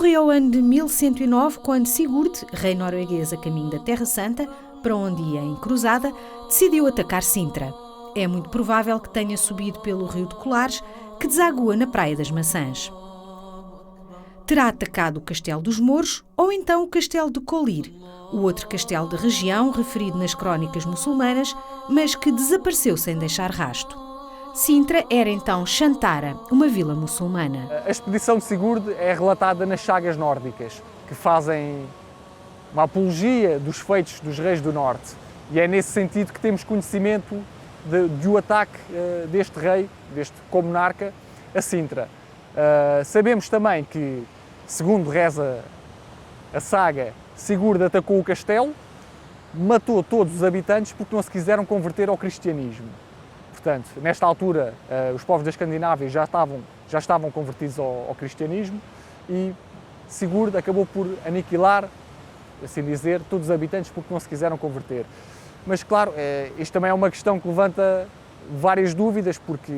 Corria o ano de 1109, quando Sigurd, rei norueguês a caminho da Terra Santa, para onde ia em cruzada, decidiu atacar Sintra. É muito provável que tenha subido pelo rio de Colares, que desagua na Praia das Maçãs. Terá atacado o Castelo dos Mouros ou então o Castelo de Colir, o outro castelo da região referido nas crónicas muçulmanas, mas que desapareceu sem deixar rasto. Sintra era então Chantara, uma vila muçulmana. A expedição de Sigurd é relatada nas sagas nórdicas, que fazem uma apologia dos feitos dos reis do norte. E é nesse sentido que temos conhecimento do ataque deste rei, deste comonarca, a Sintra. Sabemos também que, segundo reza a saga, Sigurd atacou o castelo, matou todos os habitantes porque não se quiseram converter ao cristianismo. Portanto, nesta altura, os povos da Escandinávia já estavam convertidos ao cristianismo e Sigurd acabou por aniquilar, assim dizer, todos os habitantes porque não se quiseram converter. Mas, claro, isto também é uma questão que levanta várias dúvidas, porque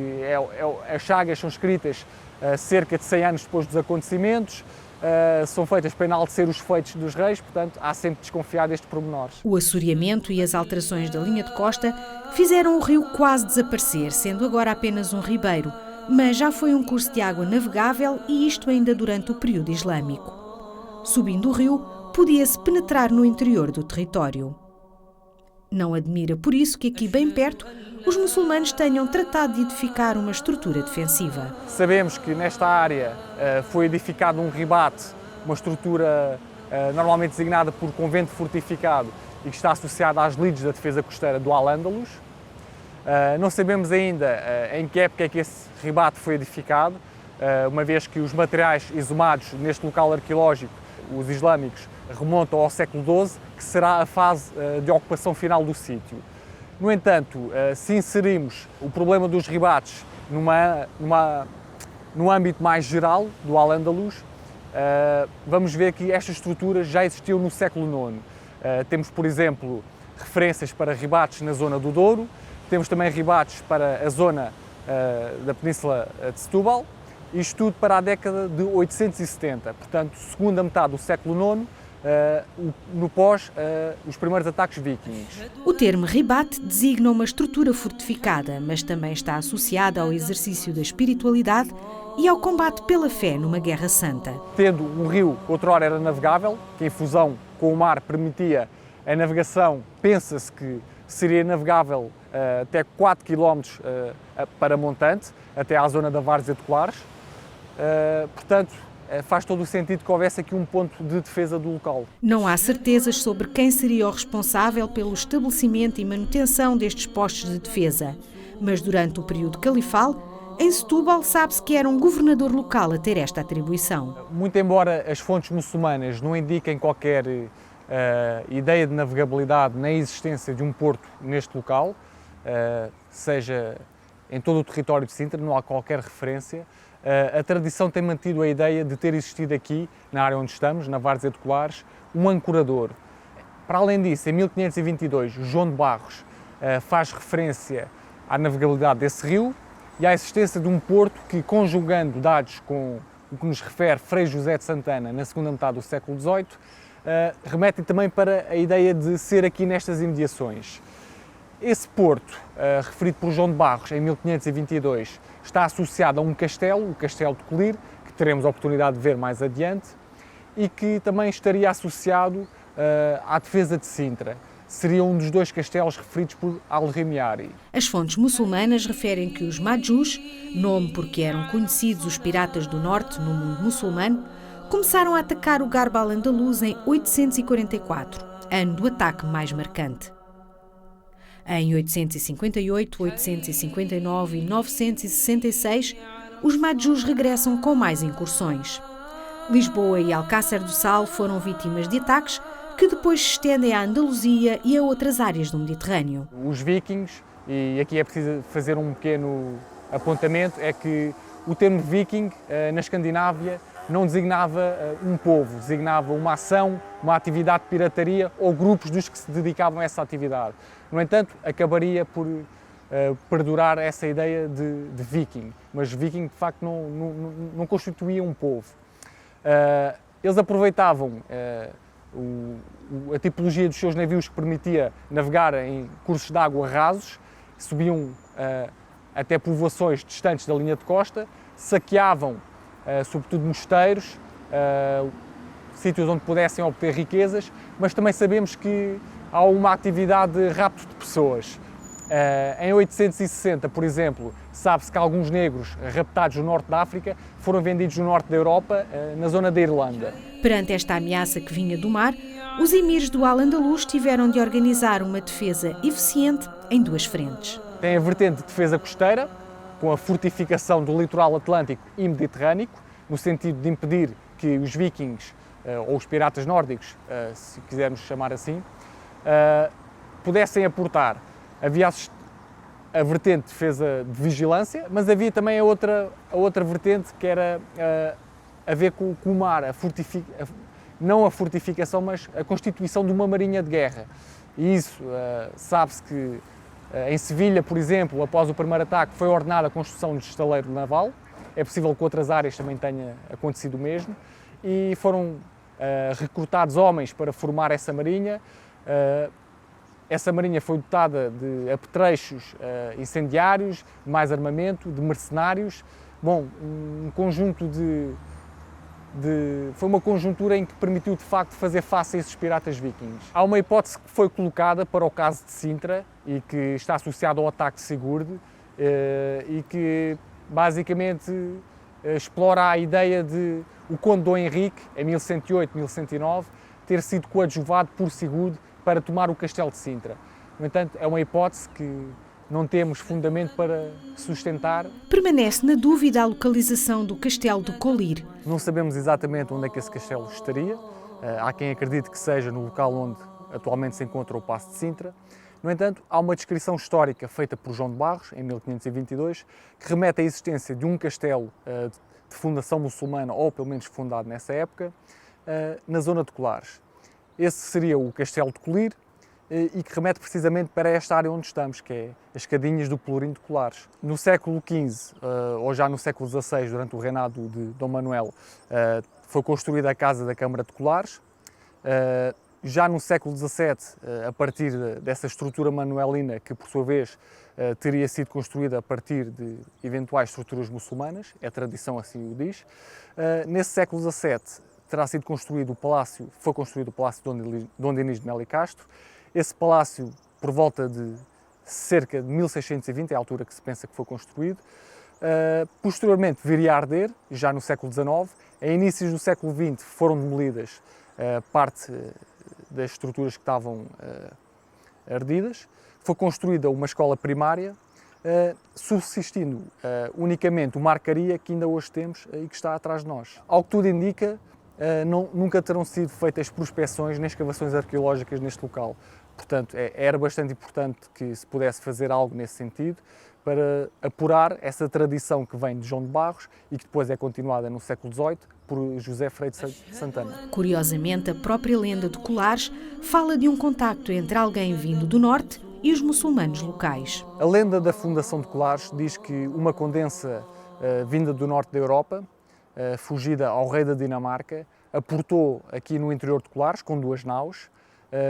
as sagas são escritas cerca de 100 anos depois dos acontecimentos, são feitas para enaltecer os feitos dos reis, portanto, há sempre de desconfiar destes pormenores. O assoreamento e as alterações da linha de costa fizeram o rio quase desaparecer, sendo agora apenas um ribeiro, mas já foi um curso de água navegável e isto ainda durante o período islâmico. Subindo o rio, podia-se penetrar no interior do território. Não admira por isso que aqui bem perto os muçulmanos tenham tratado de edificar uma estrutura defensiva. Sabemos que nesta área foi edificado um ribate, uma estrutura normalmente designada por convento fortificado e que está associada às lides da defesa costeira do Al-Ándalus. Não sabemos ainda em que época é que esse ribate foi edificado, uma vez que os materiais exumados neste local arqueológico, os islâmicos, remontam ao século XII, que será a fase de ocupação final do sítio. No entanto, se inserirmos o problema dos ribates num âmbito mais geral do Al-Ándalus, vamos ver que estas estruturas já existiam no século IX. Temos, por exemplo, referências para ribates na zona do Douro, temos também ribates para a zona da Península de Setúbal, isto tudo para a década de 870, portanto, segunda metade do século IX, no pós os primeiros ataques vikings. O termo ribate designa uma estrutura fortificada, mas também está associada ao exercício da espiritualidade e ao combate pela fé numa guerra santa. Tendo um rio que outrora era navegável, que em fusão com o mar permitia a navegação, pensa-se que seria navegável até 4 km para montante, até à zona da Várzea de Colares. Portanto, faz todo o sentido que houvesse aqui um ponto de defesa do local. Não há certezas sobre quem seria o responsável pelo estabelecimento e manutenção destes postos de defesa, mas durante o período califal, em Setúbal sabe-se que era um governador local a ter esta atribuição. Muito embora as fontes muçulmanas não indiquem qualquer ideia de navegabilidade nem existência de um porto neste local, seja em todo o território de Sintra, não há qualquer referência. A tradição tem mantido a ideia de ter existido aqui, na área onde estamos, na Várzea de Colares, um ancorador. Para além disso, em 1522, João de Barros faz referência à navegabilidade desse rio e à existência de um porto que, conjugando dados com o que nos refere Frei José de Santana na segunda metade do século XVIII, remetem também para a ideia de ser aqui nestas imediações. Esse porto, referido por João de Barros em 1522, está associado a um castelo, o Castelo de Colir, que teremos a oportunidade de ver mais adiante, e que também estaria associado à defesa de Sintra. Seria um dos dois castelos referidos por Al-Rimiari. As fontes muçulmanas referem que os Majus, nome porque eram conhecidos os piratas do norte no mundo muçulmano, começaram a atacar o Garba al-Andalus em 844, ano do ataque mais marcante. Em 858, 859 e 966, os Majus regressam com mais incursões. Lisboa e Alcácer do Sal foram vítimas de ataques que depois se estendem à Andaluzia e a outras áreas do Mediterrâneo. Os vikings, e aqui é preciso fazer um pequeno apontamento, é que o termo viking na Escandinávia não designava um povo, designava uma ação, uma atividade de pirataria ou grupos dos que se dedicavam a essa atividade. No entanto, acabaria por perdurar essa ideia de viking, mas viking de facto não constituía um povo. Eles aproveitavam a tipologia dos seus navios que permitia navegar em cursos de água rasos, subiam até povoações distantes da linha de costa, saqueavam sobretudo mosteiros, sítios onde pudessem obter riquezas, mas também sabemos que há uma atividade de rapto de pessoas. Em 860, por exemplo, sabe-se que alguns negros raptados no norte da África foram vendidos no norte da Europa, na zona da Irlanda. Perante esta ameaça que vinha do mar, os emires do Al-Andalus tiveram de organizar uma defesa eficiente em duas frentes. Tem a vertente de defesa costeira, com a fortificação do litoral atlântico e mediterrâneo, no sentido de impedir que os vikings, ou os piratas nórdicos, se quisermos chamar assim, pudessem aportar. Havia a vertente de defesa de vigilância, mas havia também a outra vertente que era a ver com o mar, não a fortificação, mas a constituição de uma marinha de guerra. E isso, sabe-se que em Sevilha, por exemplo, após o primeiro ataque, foi ordenada a construção de estaleiro naval. É possível que outras áreas também tenha acontecido o mesmo. E foram recrutados homens para formar essa marinha. Essa marinha foi dotada de apetrechos incendiários, de mais armamento, de mercenários. Bom, um conjunto foi uma conjuntura em que permitiu de facto fazer face a esses piratas vikings. Há uma hipótese que foi colocada para o caso de Sintra e que está associado ao ataque de Sigurd e que basicamente explora a ideia de o conde Dom Henrique, em 1108-1109, ter sido coadjuvado por Sigurd para tomar o castelo de Sintra. No entanto, é uma hipótese que não temos fundamento para sustentar. Permanece na dúvida a localização do castelo de Colir. Não sabemos exatamente onde é que esse castelo estaria. Há quem acredite que seja no local onde atualmente se encontra o Paço de Sintra. No entanto, há uma descrição histórica feita por João de Barros, em 1522, que remete à existência de um castelo de fundação muçulmana, ou pelo menos fundado nessa época, na zona de Colares. Esse seria o Castelo de Colir e que remete precisamente para esta área onde estamos, que é as Escadinhas do Pelourinho de Colares. No século XV, ou já no século XVI, durante o reinado de Dom Manuel, foi construída a Casa da Câmara de Colares. Já no século XVII, a partir dessa estrutura manuelina, que por sua vez teria sido construída a partir de eventuais estruturas muçulmanas, a tradição assim o diz, nesse século XVII foi construído o Palácio de Dom Dinis de Melo e Castro. Esse palácio, por volta de cerca de 1620, é a altura que se pensa que foi construído. Posteriormente viria a arder, já no século XIX. A inícios do século XX foram demolidas parte das estruturas que estavam ardidas. Foi construída uma escola primária, subsistindo unicamente uma arcaria que ainda hoje temos e que está atrás de nós. Ao que tudo indica, nunca terão sido feitas prospeções nem escavações arqueológicas neste local. Portanto, era bastante importante que se pudesse fazer algo nesse sentido para apurar essa tradição que vem de João de Barros e que depois é continuada no século XVIII por José Freire de Santana. Curiosamente, a própria lenda de Colares fala de um contacto entre alguém vindo do norte e os muçulmanos locais. A lenda da fundação de Colares diz que uma condensa vinda do norte da Europa, fugida ao rei da Dinamarca, aportou aqui no interior de Colares com 2 naus,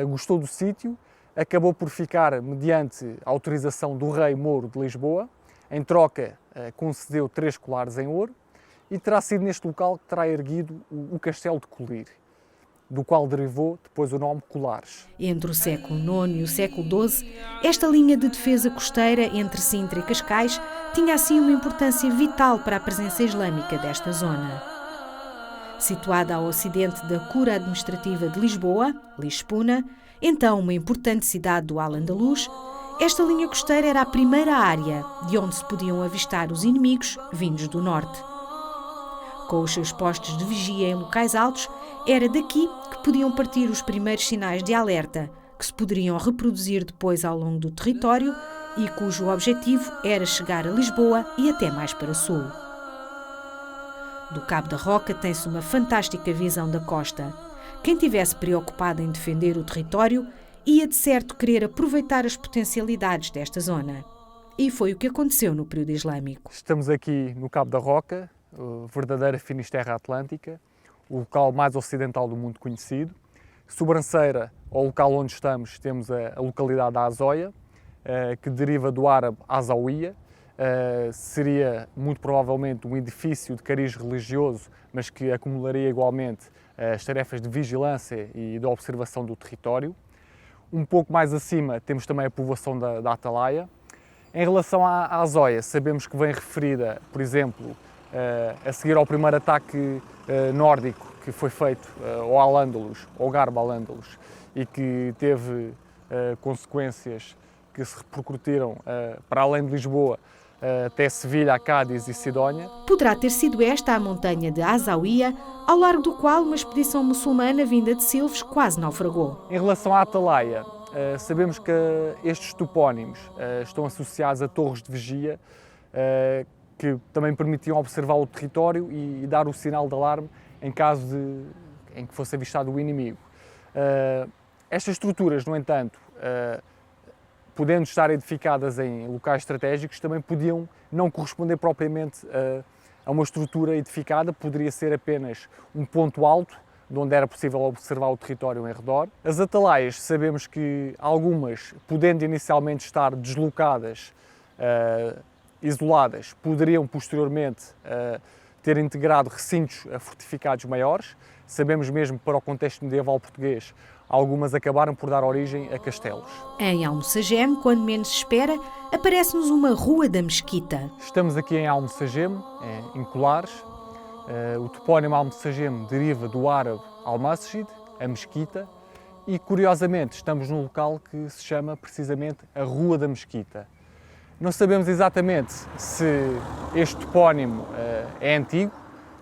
gostou do sítio, acabou por ficar mediante a autorização do rei Mouro de Lisboa, em troca concedeu 3 colares em ouro e terá sido neste local que terá erguido o Castelo de Colir, do qual derivou depois o nome Colares. Entre o século IX e o século XII, esta linha de defesa costeira entre Sintra e Cascais tinha assim uma importância vital para a presença islâmica desta zona. Situada ao ocidente da Cura Administrativa de Lisboa, Lispuna, então uma importante cidade do Al-Andalus, esta linha costeira era a primeira área de onde se podiam avistar os inimigos vindos do norte. Com os seus postos de vigia em locais altos, era daqui que podiam partir os primeiros sinais de alerta, que se poderiam reproduzir depois ao longo do território e cujo objetivo era chegar a Lisboa e até mais para sul. Do Cabo da Roca tem-se uma fantástica visão da costa. Quem estivesse preocupado em defender o território ia de certo querer aproveitar as potencialidades desta zona. E foi o que aconteceu no período islâmico. Estamos aqui no Cabo da Roca, verdadeira Finisterra Atlântica, o local mais ocidental do mundo conhecido. Sobranceira, ao local onde estamos, temos a localidade da Azóia, que deriva do árabe Azawiya. Seria muito provavelmente um edifício de cariz religioso, mas que acumularia igualmente as tarefas de vigilância e de observação do território. Um pouco mais acima temos também a povoação da Atalaia. Em relação à Azóia, sabemos que vem referida, por exemplo, a seguir ao primeiro ataque nórdico que foi feito ao Al-Ándalus, ao Garba Al-Ándalus, e que teve consequências que se repercutiram para além de Lisboa, até Sevilha, Cádiz e Sidónia. Poderá ter sido esta a montanha de Azawiya, ao largo do qual uma expedição muçulmana vinda de Silves quase naufragou. Em relação à Atalaia, sabemos que estes topónimos estão associados a torres de vigia, que também permitiam observar o território e dar o sinal de alarme em caso em que fosse avistado o inimigo. Estas estruturas, no entanto, podendo estar edificadas em locais estratégicos, também podiam não corresponder propriamente a uma estrutura edificada, poderia ser apenas um ponto alto, de onde era possível observar o território em redor. As atalaias, sabemos que algumas, podendo inicialmente estar deslocadas, isoladas, poderiam posteriormente ter integrado recintos fortificados maiores. Sabemos mesmo que para o contexto medieval português, algumas acabaram por dar origem a castelos. Em Almoçagem, quando menos se espera, aparece-nos uma Rua da Mesquita. Estamos aqui em Almoçagem, em Colares. O topónimo Almoçagem deriva do árabe al-Masjid, a mesquita, e curiosamente estamos num local que se chama precisamente a Rua da Mesquita. Não sabemos exatamente se este topónimo é antigo,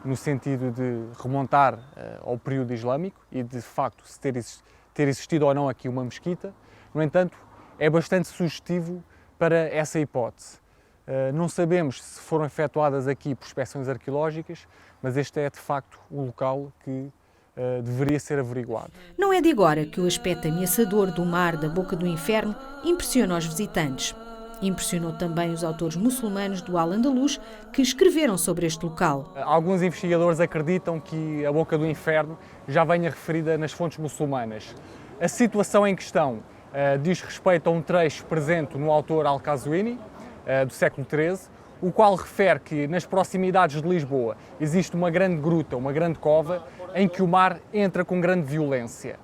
no sentido de remontar ao período islâmico e de facto se ter existido ou não aqui uma mesquita. No entanto, é bastante sugestivo para essa hipótese. Não sabemos se foram efetuadas aqui prospecções arqueológicas, mas este é de facto um local que deveria ser averiguado. Não é de agora que o aspecto ameaçador do mar da Boca do Inferno impressiona os visitantes. Impressionou também os autores muçulmanos do Al-Andalus que escreveram sobre este local. Alguns investigadores acreditam que a Boca do Inferno já venha referida nas fontes muçulmanas. A situação em questão diz respeito a um trecho presente no autor Al-Qazwini, do século XIII, o qual refere que nas proximidades de Lisboa existe uma grande gruta, uma grande cova, em que o mar entra com grande violência.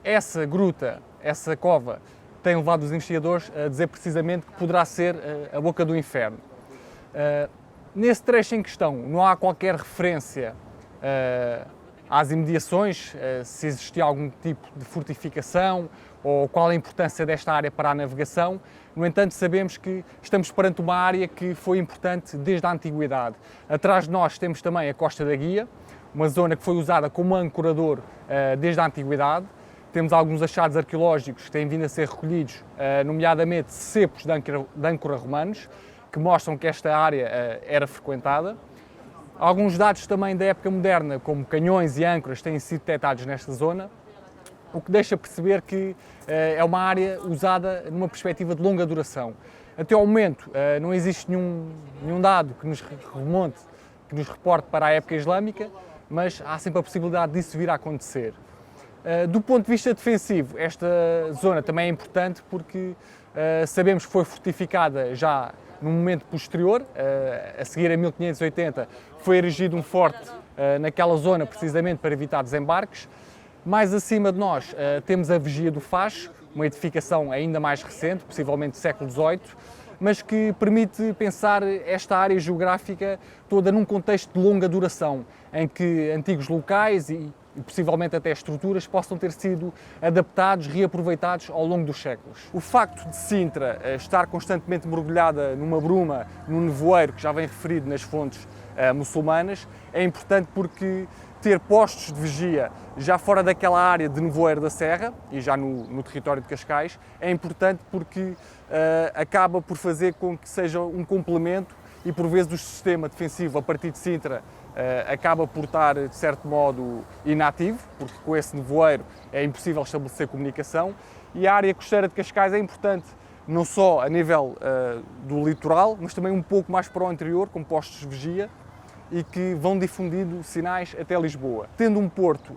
Essa gruta, essa cova, tem levado os investigadores a dizer precisamente que poderá ser a Boca do Inferno. Nesse trecho em questão não há qualquer referência às imediações, se existia algum tipo de fortificação ou qual a importância desta área para a navegação. No entanto, sabemos que estamos perante uma área que foi importante desde a antiguidade. Atrás de nós temos também a Costa da Guia, uma zona que foi usada como ancorador desde a antiguidade. Temos alguns achados arqueológicos que têm vindo a ser recolhidos, nomeadamente cepos de âncora romanos, que mostram que esta área era frequentada. Alguns dados também da época moderna, como canhões e âncoras, têm sido detectados nesta zona, o que deixa perceber que é uma área usada numa perspectiva de longa duração. Até ao momento não existe nenhum dado que nos remonte, que nos reporte para a época islâmica, mas há sempre a possibilidade disso vir a acontecer. Do ponto de vista defensivo, esta zona também é importante porque sabemos que foi fortificada já num momento posterior, a seguir a 1580, foi erigido um forte naquela zona precisamente para evitar desembarques. Mais acima de nós temos a Vigia do Facho, uma edificação ainda mais recente, possivelmente do século XVIII, mas que permite pensar esta área geográfica toda num contexto de longa duração, em que antigos locais e possivelmente até estruturas possam ter sido adaptados, reaproveitados ao longo dos séculos. O facto de Sintra estar constantemente mergulhada numa bruma, num nevoeiro que já vem referido nas fontes muçulmanas, é importante porque ter postos de vigia já fora daquela área de nevoeiro da Serra e já no território de Cascais é importante porque acaba por fazer com que seja um complemento e por vezes o sistema defensivo a partir de Sintra acaba por estar, de certo modo, inativo, porque com esse nevoeiro é impossível estabelecer comunicação, e a área costeira de Cascais é importante não só a nível do litoral, mas também um pouco mais para o interior, com postos de vigia, e que vão difundindo sinais até Lisboa. Tendo um porto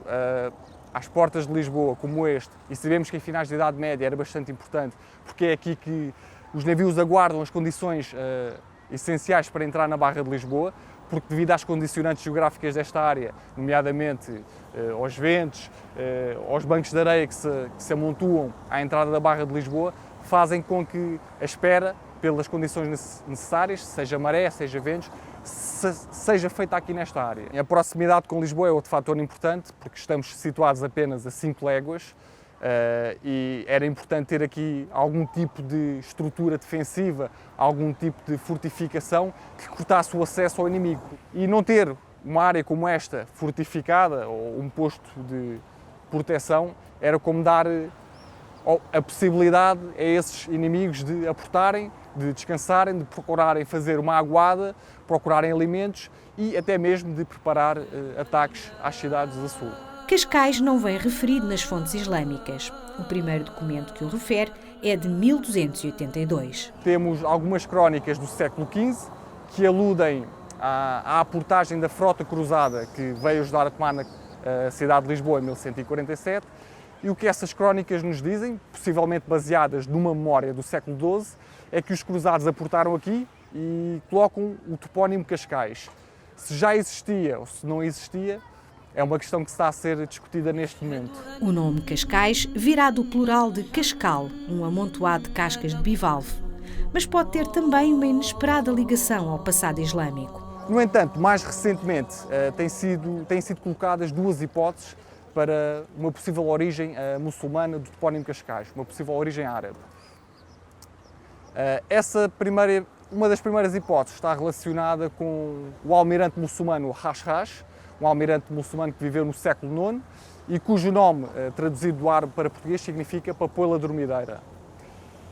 às portas de Lisboa como este, e sabemos que em finais da Idade Média era bastante importante, porque é aqui que os navios aguardam as condições essenciais para entrar na Barra de Lisboa, porque devido às condicionantes geográficas desta área, nomeadamente aos ventos, aos bancos de areia que se amontoam à entrada da Barra de Lisboa, fazem com que a espera pelas condições necessárias, seja maré, seja ventos, seja feita aqui nesta área. A proximidade com Lisboa é outro fator importante, porque estamos situados apenas a 5 léguas e era importante ter aqui algum tipo de estrutura defensiva, algum tipo de fortificação que cortasse o acesso ao inimigo. E não ter uma área como esta fortificada ou um posto de proteção era como dar a possibilidade a esses inimigos de aportarem, de descansarem, de procurarem fazer uma aguada, procurarem alimentos e até mesmo de preparar ataques às cidades a sul. Cascais não vem referido nas fontes islâmicas. O primeiro documento que o refere é de 1282. Temos algumas crónicas do século XV que aludem à aportagem da frota cruzada que veio ajudar a tomar a cidade de Lisboa em 1147. E o que essas crónicas nos dizem, possivelmente baseadas numa memória do século XII, é que os cruzados aportaram aqui e colocam o topónimo Cascais. Se já existia ou se não existia, é uma questão que está a ser discutida neste momento. O nome Cascais virá do plural de cascal, um amontoado de cascas de bivalve, mas pode ter também uma inesperada ligação ao passado islâmico. No entanto, mais recentemente, têm sido colocadas duas hipóteses para uma possível origem muçulmana do topónimo Cascais, uma possível origem árabe. Uma das primeiras hipóteses está relacionada com o almirante muçulmano Rash, um almirante muçulmano que viveu no século IX e cujo nome, traduzido do árabe para português, significa papoila dormideira.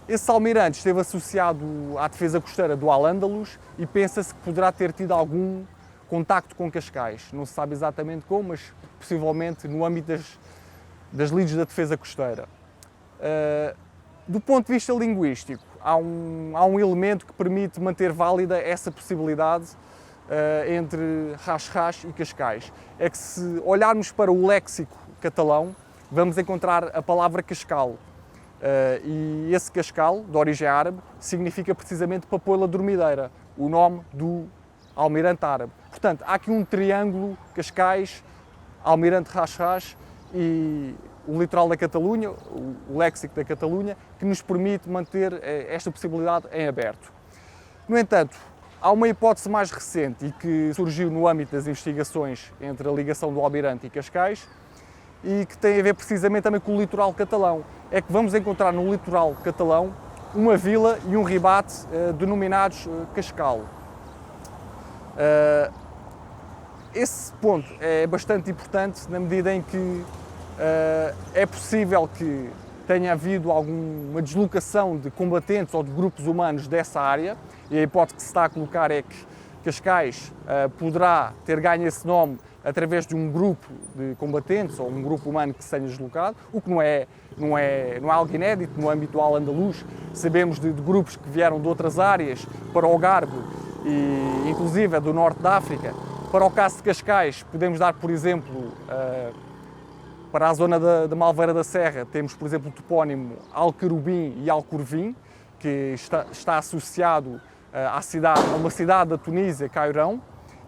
Esse almirante esteve associado à defesa costeira do Al-Ándalus e pensa-se que poderá ter tido algum contacto com Cascais. Não se sabe exatamente como, mas possivelmente no âmbito das lides da defesa costeira. Do ponto de vista linguístico, há um elemento que permite manter válida essa possibilidade entre Rash e Cascais. É que se olharmos para o léxico catalão, vamos encontrar a palavra cascal. E esse cascal, de origem árabe, significa precisamente papoila dormideira, o nome do almirante árabe. Portanto, há aqui um triângulo Cascais, almirante Rash e o litoral da Catalunha, o léxico da Catalunha, que nos permite manter esta possibilidade em aberto. No entanto, há uma hipótese mais recente e que surgiu no âmbito das investigações entre a ligação do Almirante e Cascais e que tem a ver precisamente também com o litoral catalão. É que vamos encontrar no litoral catalão uma vila e um ribate denominados Cascal. Esse ponto é bastante importante na medida em que é possível que tenha havido alguma deslocação de combatentes ou de grupos humanos dessa área, e a hipótese que se está a colocar é que Cascais poderá ter ganho esse nome através de um grupo de combatentes ou um grupo humano que se tenha deslocado, o que não é algo inédito no âmbito do Al-Andalus. Sabemos de grupos que vieram de outras áreas para o Algarve e inclusive do norte da África. Para o caso de Cascais, podemos dar, por exemplo, para a zona da Malveira da Serra, temos, por exemplo, o topónimo Alquerubim e Alcorvim, que está associado a uma cidade da Tunísia, Cairão,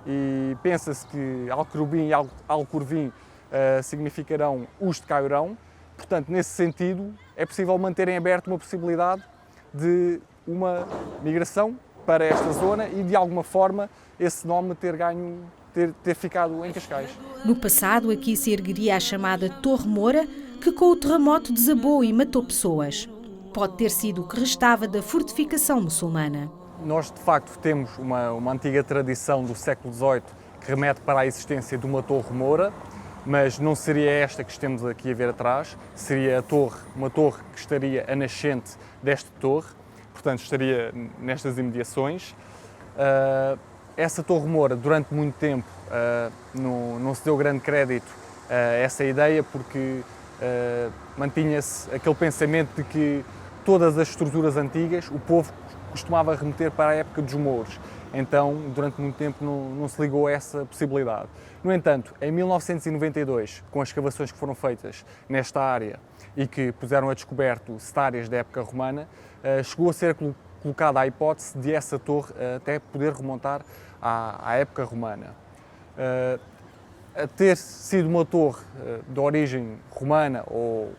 e pensa-se que Alquerubim e Alcorvim significarão os de Cairão. Portanto, nesse sentido, é possível manter em aberto uma possibilidade de uma migração para esta zona e, de alguma forma, esse nome ter ficado em Cascais. No passado, aqui se ergueria a chamada Torre Moura, que com o terremoto desabou e matou pessoas. Pode ter sido o que restava da fortificação muçulmana. Nós, de facto, temos uma antiga tradição do século XVIII que remete para a existência de uma Torre Moura, mas não seria esta que estamos aqui a ver atrás, seria uma torre que estaria a nascente desta torre, portanto estaria nestas imediações. Essa Torre Moura, durante muito tempo, não se deu grande crédito a essa ideia porque mantinha-se aquele pensamento de que todas as estruturas antigas, o povo costumava remeter para a época dos mouros. Então, durante muito tempo não se ligou a essa possibilidade. No entanto, em 1992, com as escavações que foram feitas nesta área e que puseram a descoberto setárias da época romana, chegou a ser colocada a hipótese de essa torre até poder remontar à época romana. A ter sido uma torre de origem romana ou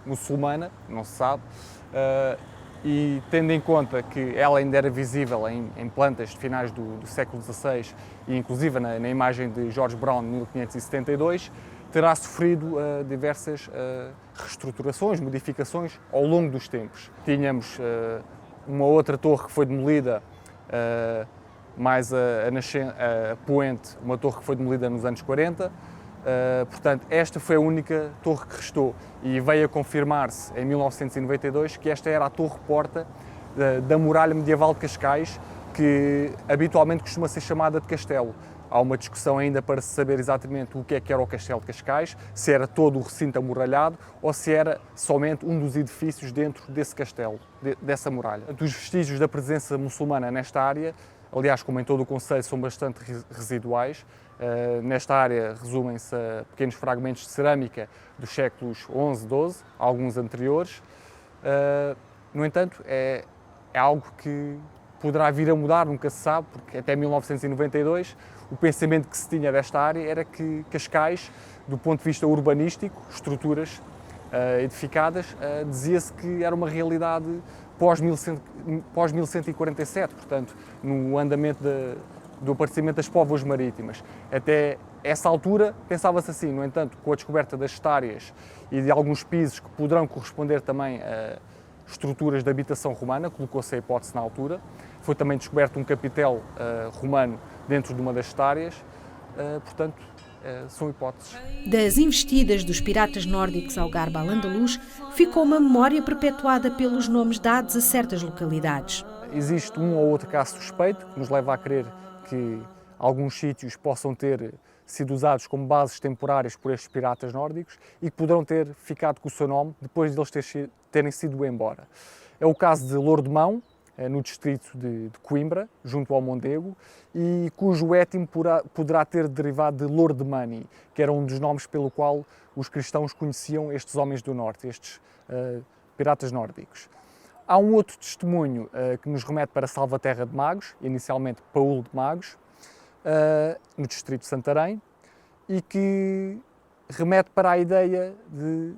muçulmana, não se sabe, e tendo em conta que ela ainda era visível em plantas de finais do século XVI e inclusive na imagem de George Brown de 1572, terá sofrido diversas reestruturações, modificações ao longo dos tempos. Tínhamos uma outra torre que foi demolida, mais a poente, uma torre que foi demolida nos anos 40. Portanto, esta foi a única torre que restou e veio a confirmar-se em 1992 que esta era a torre-porta da muralha medieval de Cascais, que habitualmente costuma ser chamada de castelo. Há uma discussão ainda para se saber exatamente o que era o Castelo de Cascais, se era todo o recinto amuralhado ou se era somente um dos edifícios dentro desse castelo, dessa muralha. Os vestígios da presença muçulmana nesta área, aliás, como em todo o concelho, são bastante residuais. Nesta área resumem-se a pequenos fragmentos de cerâmica dos séculos XI, XII, alguns anteriores. No entanto, é algo que poderá vir a mudar, nunca se sabe, porque até 1992 o pensamento que se tinha desta área era que Cascais, do ponto de vista urbanístico, estruturas edificadas, dizia-se que era uma realidade pós-1147, portanto, no andamento do aparecimento das póvoas marítimas. Até essa altura pensava-se assim, no entanto, com a descoberta das setárias e de alguns pisos que poderão corresponder também a estruturas de habitação romana, colocou-se a hipótese na altura. Foi também descoberto um capitel romano dentro de uma das setárias, portanto, são hipóteses. Das investidas dos piratas nórdicos ao Garba al-Andalus, ficou uma memória perpetuada pelos nomes dados a certas localidades. Existe um ou outro caso suspeito que nos leva a crer que alguns sítios possam ter sido usados como bases temporárias por estes piratas nórdicos e que poderão ter ficado com o seu nome depois de eles terem sido embora. É o caso de Lourdemão, no distrito de Coimbra, junto ao Mondego, e cujo étimo poderá ter derivado de Lordemani, que era um dos nomes pelo qual os cristãos conheciam estes homens do norte, estes piratas nórdicos. Há um outro testemunho que nos remete para Salvaterra de Magos, inicialmente Paúl de Magos, no distrito de Santarém, e que remete para a ideia de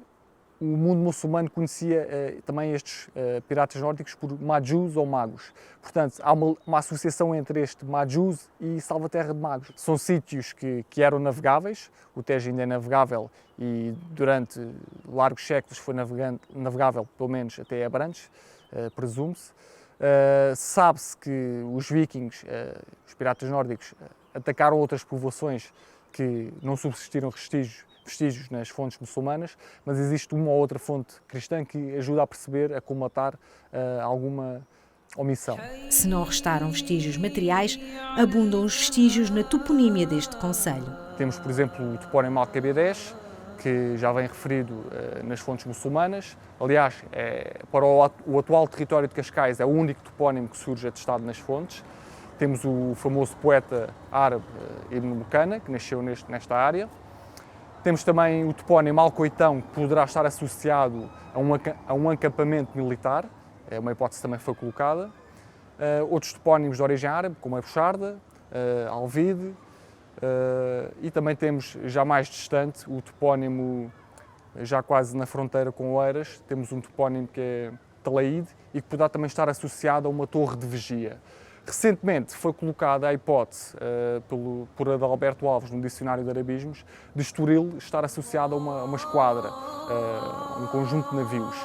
o mundo muçulmano conhecia também estes piratas nórdicos por Majus ou Magos. Portanto, há uma associação entre este Majus e Salvaterra de Magos. São sítios que eram navegáveis, o Tejo ainda é navegável e durante largos séculos foi navegável, pelo menos até Abrantes, presume-se. Sabe-se que os vikings, os piratas nórdicos, atacaram outras povoações que não subsistiram vestígios nas fontes muçulmanas, mas existe uma ou outra fonte cristã que ajuda a perceber, a colmatar alguma omissão. Se não restaram vestígios materiais, abundam os vestígios na toponímia deste concelho. Temos, por exemplo, o topónimo Alcabiades, que já vem referido nas fontes muçulmanas. Aliás, para o atual território de Cascais é o único topónimo que surge atestado nas fontes. Temos o famoso poeta árabe Ibn Bucana, que nasceu nesta área. Temos também o topónimo Alcoitão, que poderá estar associado a um acampamento militar, é uma hipótese também foi colocada. Outros topónimos de origem árabe, como a Buxarda, Alvide, e também temos, já mais distante, o topónimo, já quase na fronteira com Oeiras, temos um topónimo que é Talaíde e que poderá também estar associado a uma torre de vigia. Recentemente foi colocada a hipótese por Adalberto Alves no Dicionário de Arabismos de Estoril estar associado a uma esquadra, um conjunto de navios.